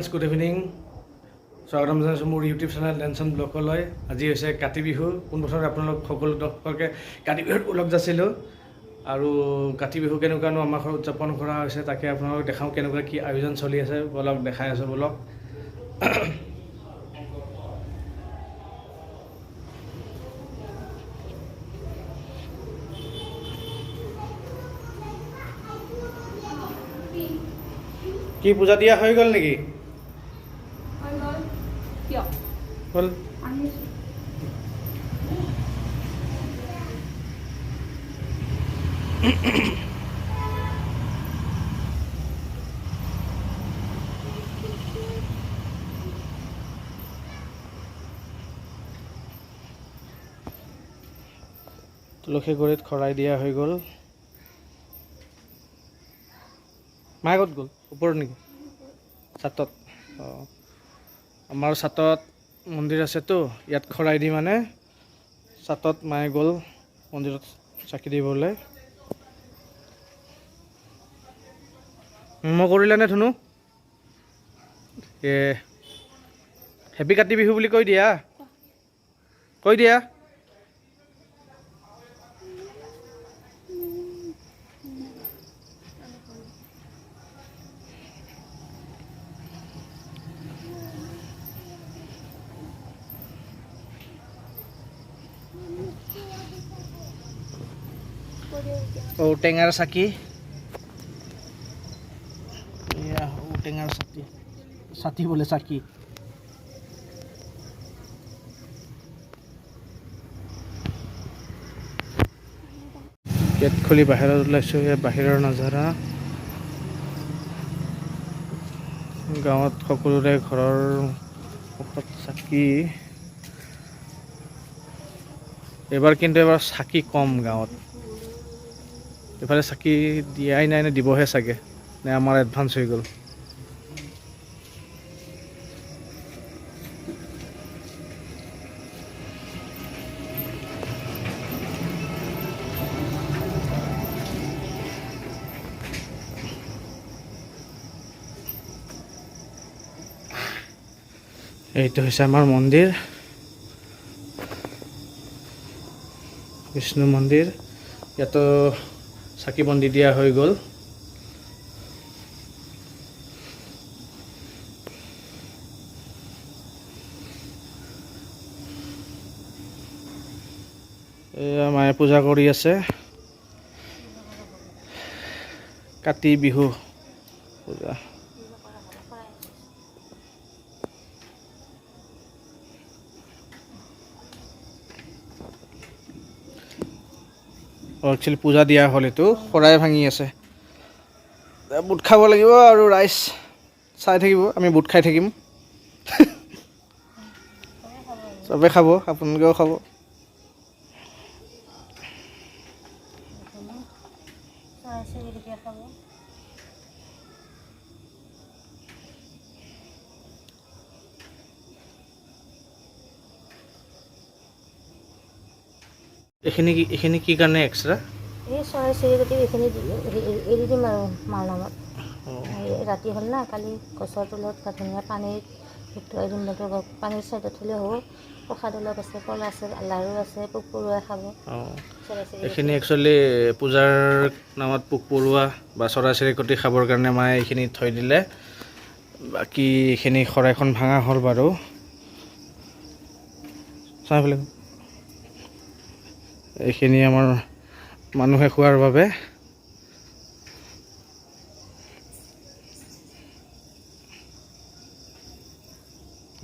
Friends good evening স্বাগতম জনাইছোঁ মোৰ ইউটিউব চেনেল টেনশ্যন ব্লগলৈ। আজি হৈছে কাতি বিহু। পোনপ্ৰথমে আপোনালোক সকলো দৰ্শকে কাতি বিহুত ওলগ যাছিলোঁ আৰু কাতি বিহু কেনেকুৱানো আমাৰ ঘৰত উদযাপন কৰা হৈছে তাকে আপোনালোকক দেখাওঁ, কেনেকুৱা কি আয়োজন চলি আছে বলক দেখাই আছোঁ বলক। কি পূজা দিয়া হৈ গ'ল নেকি? হ'ল। তুলসী গুৰিত খৰাই দিয়া হৈ গ'ল। মায়ে ক'ত গ'ল? ওপৰত নেকি? ছাতত। অঁ, আমাৰ ছাতত মন্দিৰ আছেতো, ইয়াত খৰাই দি মানে ছাতত মায়ে গ'ল মন্দিৰত চাকি দিবলৈ। মই কৰিলানে ধুনু? হেপী কাতি বিহু বুলি কৈ দিয়া, কৈ দিয়া। ঔটেঙাৰ চাকি, এয়া ঔটেঙাৰ চাকি, চাকি বোলে চাকি। গেট খুলি বাহিৰত ওলাইছোঁ। এয়া বাহিৰৰ নাজাৰা। গাঁৱত সকলোৰে ঘৰৰ মুখত চাকি। এইবাৰ চাকি কম গাঁৱত। এইফালে চাকি দিয়াই নাই নে দিবহে চাগে, নে আমাৰ এডভান্স হৈ গ'ল। এইটো হৈছে আমাৰ মন্দিৰ, বিষ্ণু মন্দিৰ। ইয়াতো চাকি বন্তি দিয়া হৈ গ'ল। এয়া মায়ে পূজা কৰি আছে। কাতি বিহু পূজা। একচুৱেলি পূজা দিয়া হ'ল, এইটো শৰাই ভাঙি আছে। বুট খাব লাগিব আৰু ৰাইজ চাই থাকিব, আমি বুট খাই থাকিম। চবে খাব, আপোনালোকেও খাব। এইখিনি কি কাৰণে এক্সট্ৰা? এই চৰাই চিৰিকটি এইখিনি এৰি দিম আৰু মাৰ নামত। ৰাতি হ'ল না, কালি গছৰ তলত ধুনীয়া পানীত উটুৱাই দিম। পানীৰ চাইডত থ'লে হ'ব। প্ৰসাদ অলপ আছে, কল আছে, লাৰু আছে, পোক পৰুৱাই খাব। এইখিনি একচুৱেলি পূজাৰ নামত পোক পৰুৱা বা চৰাই চিৰিকটি খাবৰ কাৰণে মায়ে এইখিনি থৈ দিলে। বাকী এইখিনি শৰাইখন ভাঙা হ'ল বাৰু। চাই পেলাই এইখিনি আমাৰ মানুহে খোৱাৰ বাবে।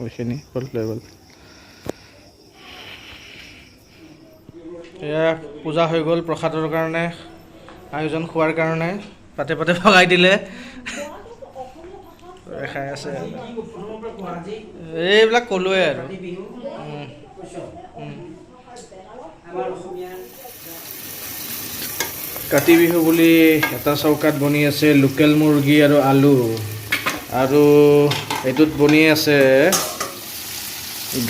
এইখিনি লৈ গ'ল। এয়া পূজা হৈ গ'ল। প্ৰসাদৰ কাৰণে আয়োজন, খোৱাৰ কাৰণে পাতে পাতে ভগাই দিলে। খাই আছে এইবিলাক ক'লোৱে আৰু। কাতি বিহু বুলি এটা চৌকাত বনি আছে লোকেল মুৰ্গী আৰু আলু, আৰু এইটোত বনি আছে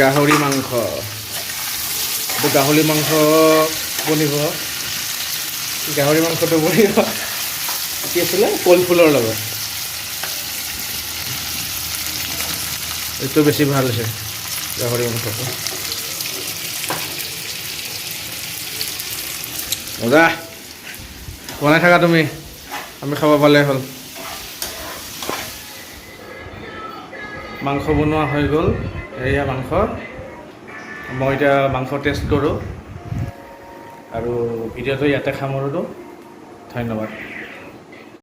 গাহৰি মাংস। গাহৰি মাংস বনিব, গাহৰি মাংসটো বনিব কি আছিলে, কল ফুলৰ লগত। এইটো বেছি ভাল হৈছে গাহৰি মাংসটো মজা বনাই থাকা তুমি আমি খাব পালে হ'ল মাংস বনোৱা হৈ গ'ল এয়া মাংস মই এতিয়া মাংস টেষ্ট কৰোঁ আৰু ভিডিঅ'টো ইয়াতে সামৰোঁ ধন্যবাদ